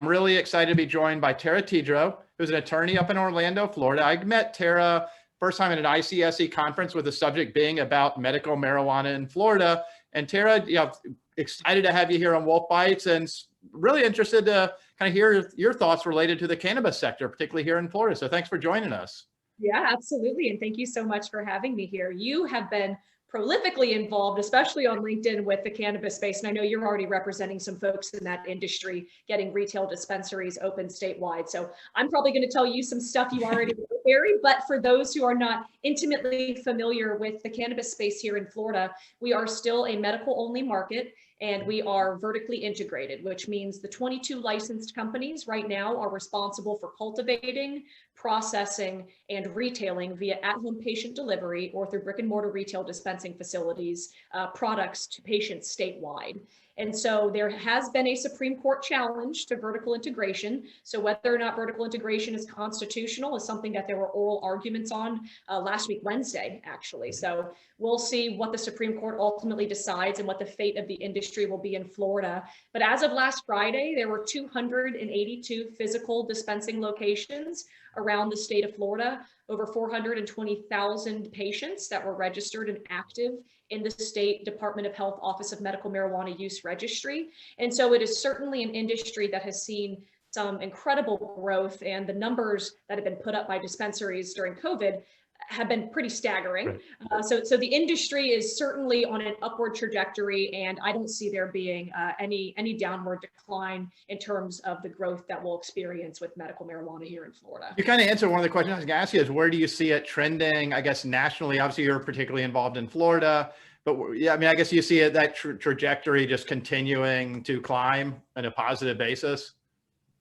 I'm really excited to be joined by Tara Tedrow, who's an attorney up in Orlando, Florida. I met Tara first time at an ICSE conference with the subject being about medical marijuana in Florida. And Tara, excited to have you here on Wolfe Bites and really interested to kind of hear your thoughts related to the cannabis sector, particularly here in Florida. So thanks for joining us. Yeah, absolutely. And thank you so much for having me here. You have been prolifically involved, especially on LinkedIn with the cannabis space. And I know you're already representing some folks in that industry, getting retail dispensaries open statewide. So I'm probably going to tell you some stuff you already know, Barry. But for those who are not intimately familiar with the cannabis space here in Florida, we are still a medical only market. And we are vertically integrated, which means the 22 licensed companies right now are responsible for cultivating, processing, and retailing via at-home patient delivery or through brick and mortar retail dispensing facilities, products to patients statewide. And so there has been a Supreme Court challenge to vertical integration. So whether or not vertical integration is constitutional is something that there were oral arguments on last week, Wednesday, actually. So we'll see what the Supreme Court ultimately decides and what the fate of the industry will be in Florida. But as of last Friday, there were 282 physical dispensing locations around the state of Florida, over 420,000 patients that were registered and active in the State Department of Health Office of Medical Marijuana Use Registry. And so it is certainly an industry that has seen some incredible growth, and the numbers that have been put up by dispensaries during COVID have been pretty staggering. Right. So the industry is certainly on an upward trajectory, and I don't see there being any downward decline in terms of the growth that we'll experience with medical marijuana here in Florida. You kind of answered one of the questions I was going to ask you is where do you see it trending, I guess, nationally? Obviously, you're particularly involved in Florida, but yeah, I mean, I guess you see it, that trajectory just continuing to climb on a positive basis.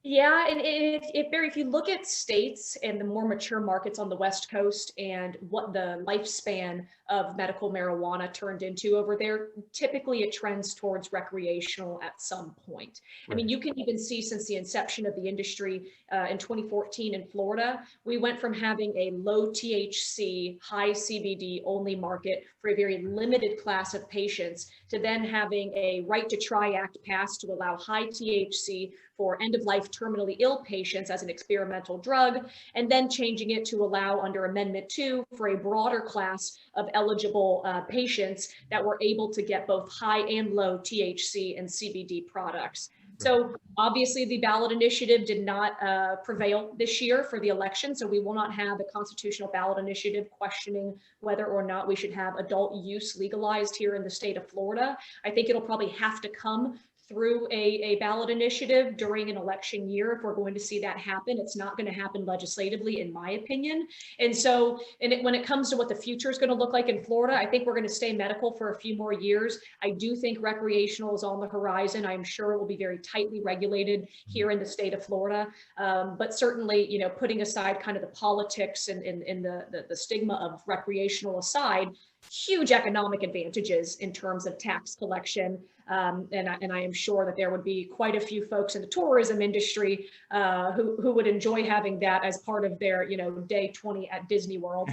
Yeah, and if you look at states and the more mature markets on the West Coast and what the lifespan of medical marijuana turned into over there, typically it trends towards recreational at some point. Right. I mean, you can even see since the inception of the industry in 2014 in Florida, we went from having a low THC, high CBD only market for a very limited class of patients to then having a Right to Try Act passed to allow high THC for end-of-life terminally ill patients as an experimental drug, and then changing it to allow under Amendment 2 for a broader class of eligible patients that were able to get both high and low THC and CBD products. So obviously the ballot initiative did not prevail this year for the election, so we will not have a constitutional ballot initiative questioning whether or not we should have adult use legalized here in the state of Florida. I think it'll probably have to come through a ballot initiative during an election year if we're going to see that happen. It's not going to happen legislatively, in my opinion. And so when it comes to what the future is going to look like in Florida, I think we're going to stay medical for a few more years. I do think recreational is on the horizon. I'm sure it will be very tightly regulated here in the state of Florida. But certainly, you know, putting aside kind of the politics and the stigma of recreational aside, huge economic advantages in terms of tax collection. And I am sure that there would be quite a few folks in the tourism industry who would enjoy having that as part of their, you know, day 20 at Disney World.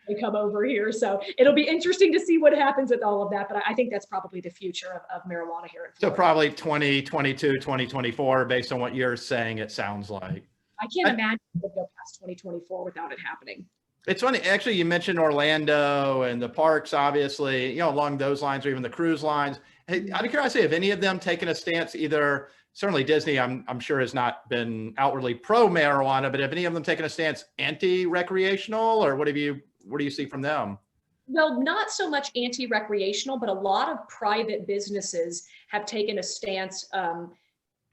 They come over here. So it'll be interesting to see what happens with all of that. But I think that's probably the future of marijuana here in Florida. So probably 2022, 2024, based on what you're saying, it sounds like. I can't imagine it would go past 2024 without it happening. It's funny, actually, you mentioned Orlando and the parks, obviously, you know, along those lines, or even the cruise lines. Hey, out of curiosity, have any of them taken a stance, either, certainly Disney, I'm sure has not been outwardly pro marijuana, but have any of them taken a stance anti-recreational, or what do you see from them? Well, not so much anti-recreational, but a lot of private businesses have taken a stance.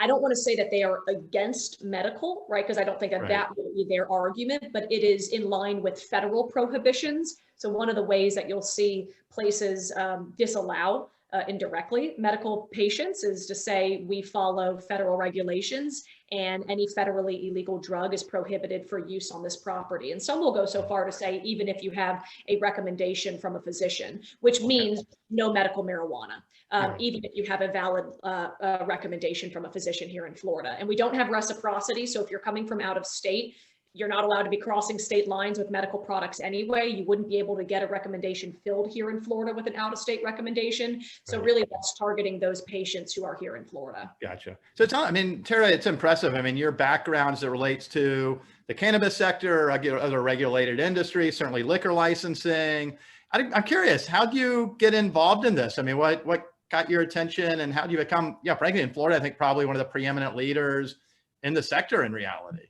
I don't want to say that they are against medical, right? Because I don't think that that would be their argument, but it is in line with federal prohibitions. So one of the ways that you'll see places disallow indirectly medical patients is to say we follow federal regulations and any federally illegal drug is prohibited for use on this property. And some will go so far to say even if you have a recommendation from a physician, which means no medical marijuana. Even if you have a valid recommendation from a physician here in Florida. And we don't have reciprocity. So if you're coming from out of state, you're not allowed to be crossing state lines with medical products anyway. You wouldn't be able to get a recommendation filled here in Florida with an out-of-state recommendation. So Right. really that's targeting those patients who are here in Florida. Gotcha. So I mean, Tara, it's impressive. I mean, your background as it relates to the cannabis sector, other regulated industries, certainly liquor licensing. I'm curious, how do you get involved in this? I mean, what got your attention, and how do you become, frankly, in Florida, I think probably one of the preeminent leaders in the sector in reality?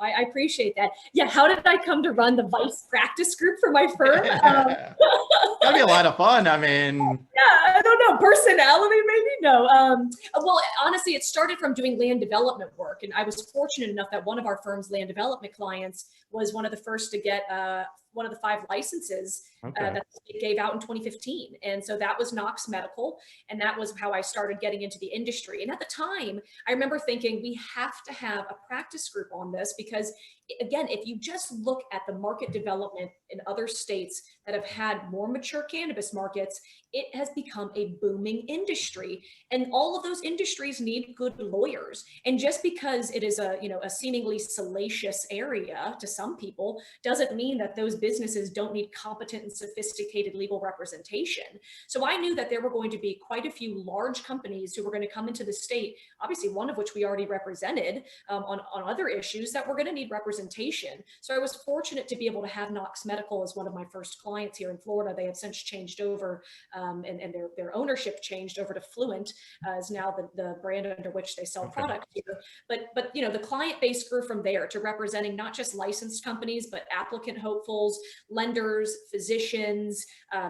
I appreciate that. Yeah, how did I come to run the Vice practice group for my firm? That'd be a lot of fun. I mean, yeah, I don't know, personality maybe? No. Well, honestly, it started from doing land development work. And I was fortunate enough that one of our firm's land development clients was one of the first to get one of the 5 licenses that the state gave out in 2015. And so that was Knox Medical. And that was how I started getting into the industry. And at the time, I remember thinking we have to have a practice group on this because, again, if you just look at the market development in other states that have had more mature cannabis markets, it has become a booming industry. And all of those industries need good lawyers. And just because it is a seemingly salacious area to some people doesn't mean that those businesses don't need competent and sophisticated legal representation. So I knew that there were going to be quite a few large companies who were going to come into the state, obviously one of which we already represented on other issues, that were going to need representation. So I was fortunate to be able to have Knox Medical as one of my first clients here in Florida. They have since changed over and their ownership changed over to Fluent is now the brand under which they sell product here. But the client base grew from there to representing not just licensed companies, but applicant hopefuls, lenders, physicians,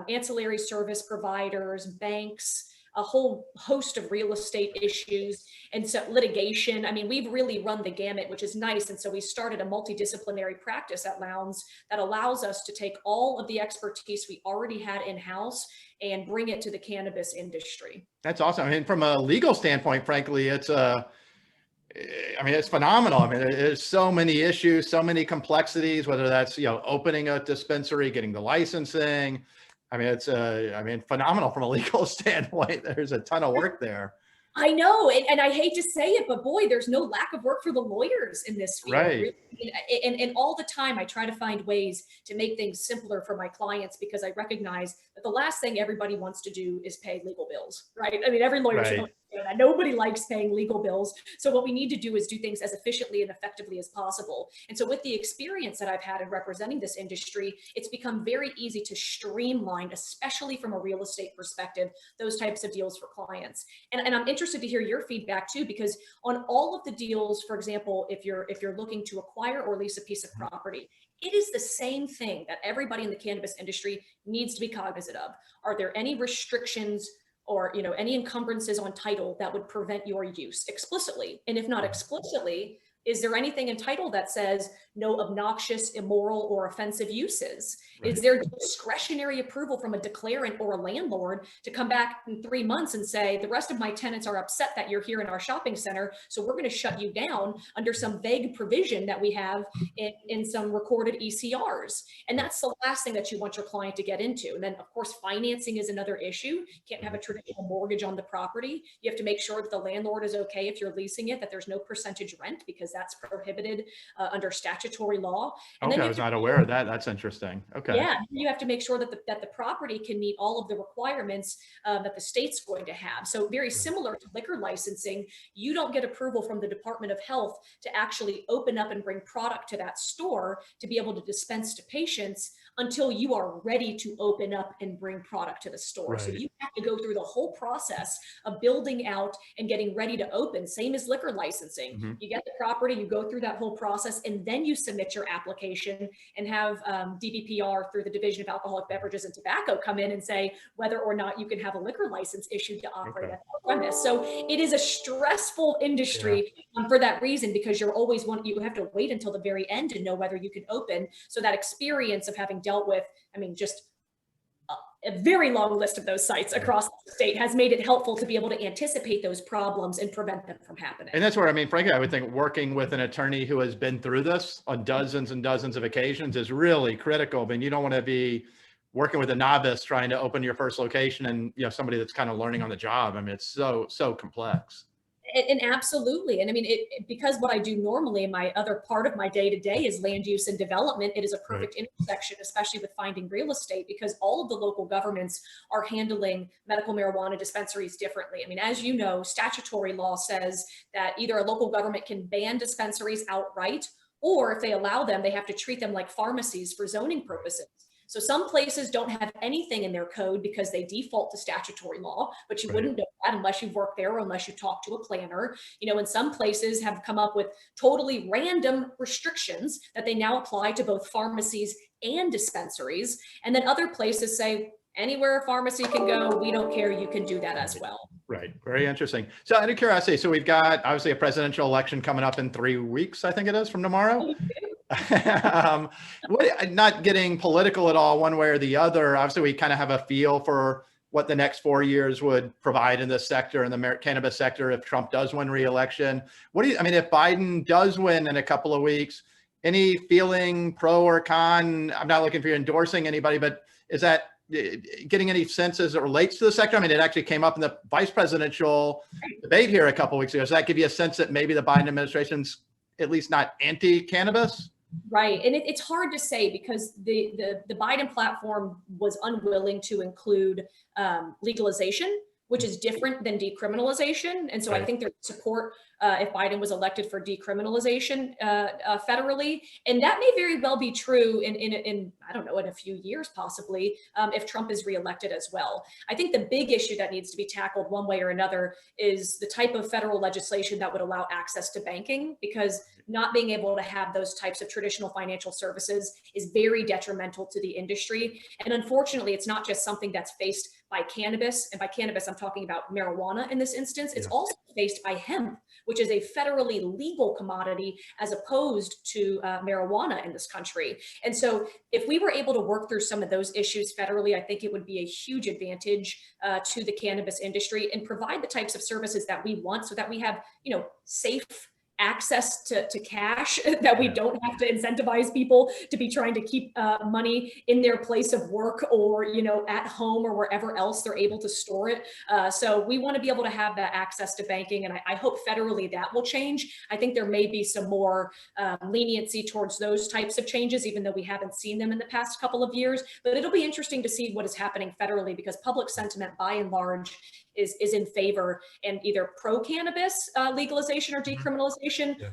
ancillary service providers, banks, a whole host of real estate issues. And so litigation, I mean, we've really run the gamut, which is nice. And so we started a multidisciplinary practice at Lowndes that allows us to take all of the expertise we already had in-house and bring it to the cannabis industry. That's awesome. I mean, from a legal standpoint, frankly, it's phenomenal. I mean, there's so many issues, so many complexities, whether that's, opening a dispensary, getting the licensing. I mean, it's phenomenal from a legal standpoint. There's a ton of work there. I know, and I hate to say it, but boy, there's no lack of work for the lawyers in this field. Right. Really. And all the time, I try to find ways to make things simpler for my clients because I recognize that the last thing everybody wants to do is pay legal bills, right? I mean, every lawyer should understand that. Nobody likes paying legal bills. So what we need to do is do things as efficiently and effectively as possible. And so with the experience that I've had in representing this industry, it's become very easy to streamline, especially from a real estate perspective, those types of deals for clients. And I'm interested to hear your feedback too, because on all of the deals, for example, if you're looking to acquire or lease a piece of property, it is the same thing that everybody in the cannabis industry needs to be cognizant of. Are there any restrictions or any encumbrances on title that would prevent your use explicitly? And if not explicitly, is there anything in title that says no obnoxious, immoral, or offensive uses? Is there discretionary approval from a declarant or a landlord to come back in 3 months and say, the rest of my tenants are upset that you're here in our shopping center, so we're going to shut you down under some vague provision that we have in some recorded ECRs? And that's the last thing that you want your client to get into. And then, of course, financing is another issue. You can't have a traditional mortgage on the property. You have to make sure that the landlord is okay if you're leasing it, that there's no percentage rent, because that's prohibited under statutory law. And okay, then I was not aware of that. That's interesting. Okay. Yeah, you have to make sure that the property can meet all of the requirements that the state's going to have. So very similar to liquor licensing, you don't get approval from the Department of Health to actually open up and bring product to that store to be able to dispense to patients until you are ready to open up and bring product to the store. So you have to go through the whole process of building out and getting ready to open, same as liquor licensing. You get the property, you go through that whole process, and then you submit your application and have DBPR through the Division of Alcoholic Beverages and Tobacco come in and say whether or not you can have a liquor license issued to operate at the premise. So it is a stressful industry for that reason, because you have to wait until the very end to know whether you can open. So that experience of having dealt with, just a very long list of those sites across the state has made it helpful to be able to anticipate those problems and prevent them from happening. And that's where, frankly, I would think working with an attorney who has been through this on dozens and dozens of occasions is really critical. I mean, you don't want to be working with a novice trying to open your first location and, somebody that's kind of learning on the job. It's so complex. And absolutely. And I mean, because what I do normally, my other part of my day to day is land use and development. It is a perfect intersection, especially with finding real estate, because all of the local governments are handling medical marijuana dispensaries differently. I mean, as you know, statutory law says that either a local government can ban dispensaries outright, or if they allow them, they have to treat them like pharmacies for zoning purposes. So some places don't have anything in their code because they default to statutory law, but you wouldn't know that unless you work there or unless you talk to a planner. You know, and some places have come up with totally random restrictions that they now apply to both pharmacies and dispensaries. And then other places say, anywhere a pharmacy can go, we don't care, you can do that as well. Right. Very interesting. So out of curiosity, so we've got obviously a presidential election coming up in 3 weeks, I think it is, from tomorrow. Not getting political at all one way or the other. Obviously, we kind of have a feel for what the next 4 years would provide in this sector, in the cannabis sector, if Trump does win re-election. I mean, if Biden does win in a couple of weeks, any feeling pro or con? I'm not looking for you endorsing anybody, but is that getting any sense as it relates to the sector? I mean, it actually came up in the vice presidential debate here a couple of weeks ago. Does that give you a sense that maybe the Biden administration's at least not anti-cannabis? Right. And it's hard to say because the Biden platform was unwilling to include legalization, which is different than decriminalization. And so I think there's support if Biden was elected for decriminalization federally. And that may very well be true in I don't know, in a few years, possibly, if Trump is reelected as well. I think the big issue that needs to be tackled one way or another is the type of federal legislation that would allow access to banking, because not being able to have those types of traditional financial services is very detrimental to the industry. And unfortunately, it's not just something that's faced by cannabis. And by cannabis, I'm talking about marijuana in this instance. It's also faced by hemp, which is a federally legal commodity as opposed to marijuana in this country. And so if we were able to work through some of those issues federally, I think it would be a huge advantage to the cannabis industry and provide the types of services that we want, so that we have, you know, safe access to cash, that we don't have to incentivize people to be trying to keep money in their place of work or, you know, at home or wherever else they're able to store it. So we want to be able to have that access to banking. And I hope federally that will change. I think there may be some more leniency towards those types of changes, even though we haven't seen them in the past couple of years. But it'll be interesting to see what is happening federally, because public sentiment by and large is in favor and either pro-cannabis legalization or decriminalization,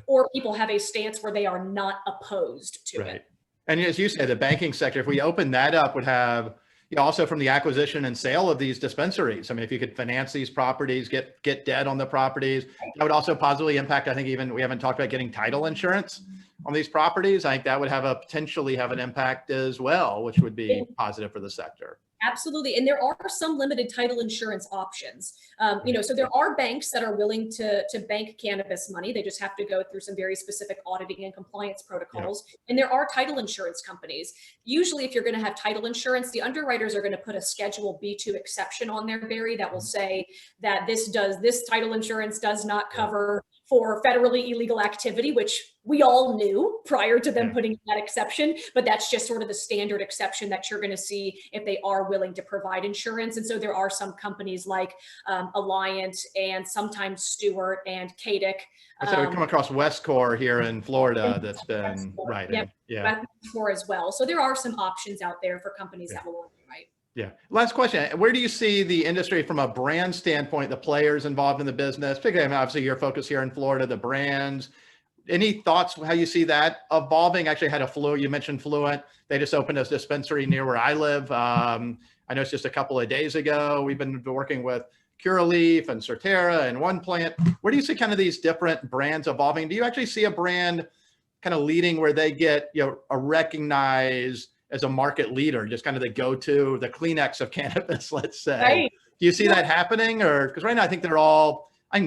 or people have a stance where they are not opposed to it. And as you say, the banking sector, if we open that up, would have, you know, also from the acquisition and sale of these dispensaries. I mean, if you could finance these properties, get debt on the properties, that would also positively impact, I think, even we haven't talked about getting title insurance on these properties. I think that would have potentially have an impact as well, which would be positive for the sector. Absolutely. And there are some limited title insurance options. You know, so there are banks that are willing to bank cannabis money. They just have to go through some very specific auditing and compliance protocols. And there are title insurance companies. Usually, if you're going to have title insurance, the underwriters are going to put a Schedule B2 exception on there, Barry, that will say that this title insurance does not cover for federally illegal activity, which we all knew prior to them putting that exception, but that's just sort of the standard exception that you're going to see if they are willing to provide insurance. And so there are some companies like Alliant and sometimes Stewart and Kadic. So we come across Westcor here in Florida that's been Westcor as well. So there are some options out there for companies that will underwrite. Yeah. Last question. Where do you see the industry from a brand standpoint, the players involved in the business, particularly obviously your focus here in Florida, the brands? Any thoughts how you see that evolving? Actually had you mentioned Fluent. They just opened a dispensary near where I live. I know it's just a couple of days ago. We've been working with Curaleaf and Surterra and One Plant. Where do you see kind of these different brands evolving? Do you actually see a brand kind of leading where they get, you know, a recognized as a market leader, just kind of the go-to, the Kleenex of cannabis, let's say? Right. Do you see that happening? Or because right now I think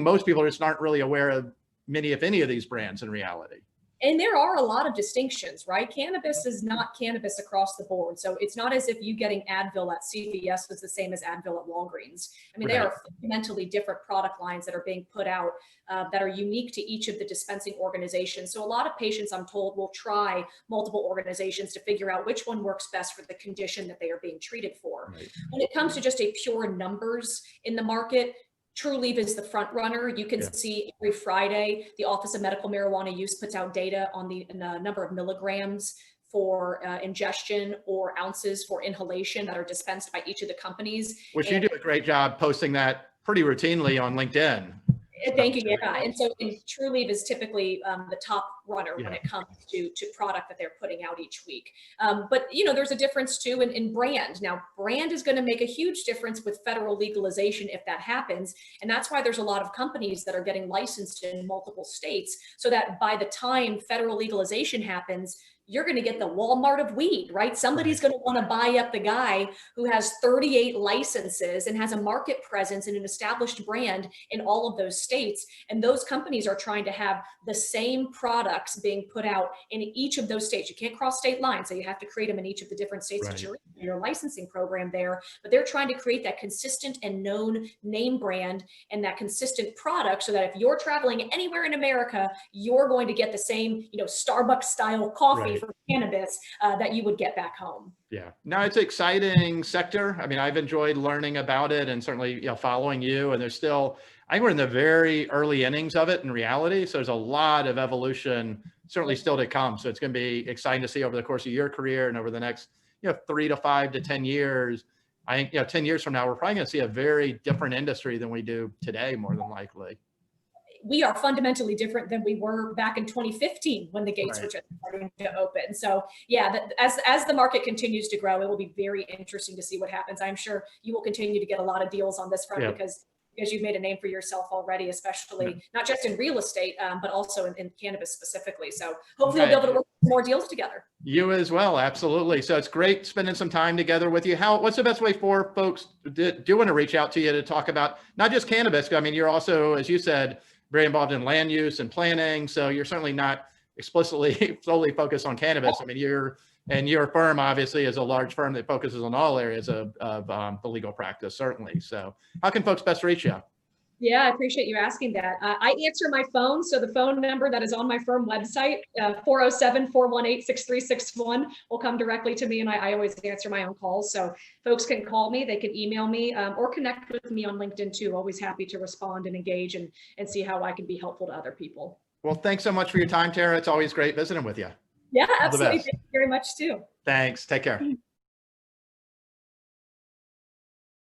most people just aren't really aware of many, if any, of these brands in reality. And there are a lot of distinctions, right? Cannabis is not cannabis across the board. So it's not as if you getting Advil at CVS was the same as Advil at Walgreens. I mean, they are fundamentally different product lines that are being put out that are unique to each of the dispensing organizations. So a lot of patients, I'm told, will try multiple organizations to figure out which one works best for the condition that they are being treated for. When it comes to just a pure numbers in the market, Trulieve is the front runner. You can see every Friday, the Office of Medical Marijuana Use puts out data on the number of milligrams for ingestion or ounces for inhalation that are dispensed by each of the companies. Which you do a great job posting that pretty routinely on LinkedIn. Thank you. Yeah. And so Trulieve is typically the top runner when it comes to product that they're putting out each week. But, you know, there's a difference too in brand. Now, brand is going to make a huge difference with federal legalization if that happens. And that's why there's a lot of companies that are getting licensed in multiple states, so that by the time federal legalization happens, you're going to get the Walmart of weed, right? Somebody's going to want to buy up the guy who has 38 licenses and has a market presence and an established brand in all of those states. And those companies are trying to have the same products being put out in each of those states. You can't cross state lines, so you have to create them in each of the different states that you're in your licensing program there. But they're trying to create that consistent and known name brand and that consistent product, so that if you're traveling anywhere in America, you're going to get the same, you know, Starbucks style coffee for cannabis that you would get back home. Yeah, no, it's an exciting sector. I mean, I've enjoyed learning about it and certainly, you know, following you. And there's still, I think we're in the very early innings of it in reality. So there's a lot of evolution certainly still to come. So it's going to be exciting to see over the course of your career and over the next, you know, 3 to 5 to 10 years. I think, you know, 10 years from now, we're probably going to see a very different industry than we do today, more than likely. We are fundamentally different than we were back in 2015 when the gates were just starting to open. So yeah, as the market continues to grow, it will be very interesting to see what happens. I'm sure you will continue to get a lot of deals on this front because you've made a name for yourself already, especially not just in real estate, but also in cannabis specifically. So hopefully we'll be able to work more deals together. You as well. Absolutely. So it's great spending some time together with you. What's the best way for folks do want to reach out to you to talk about not just cannabis? I mean, you're also, as you said, very involved in land use and planning. So you're certainly not explicitly solely focused on cannabis. I mean, your firm obviously is a large firm that focuses on all areas of the legal practice, certainly. So how can folks best reach you? Yeah, I appreciate you asking that. I answer my phone. So the phone number that is on my firm website, 407-418-6361 will come directly to me. And I always answer my own calls. So folks can call me, they can email me or connect with me on LinkedIn too. Always happy to respond and engage and see how I can be helpful to other people. Well, thanks so much for your time, Tara. It's always great visiting with you. Yeah, absolutely. Thank you very much too. Thanks. Take care.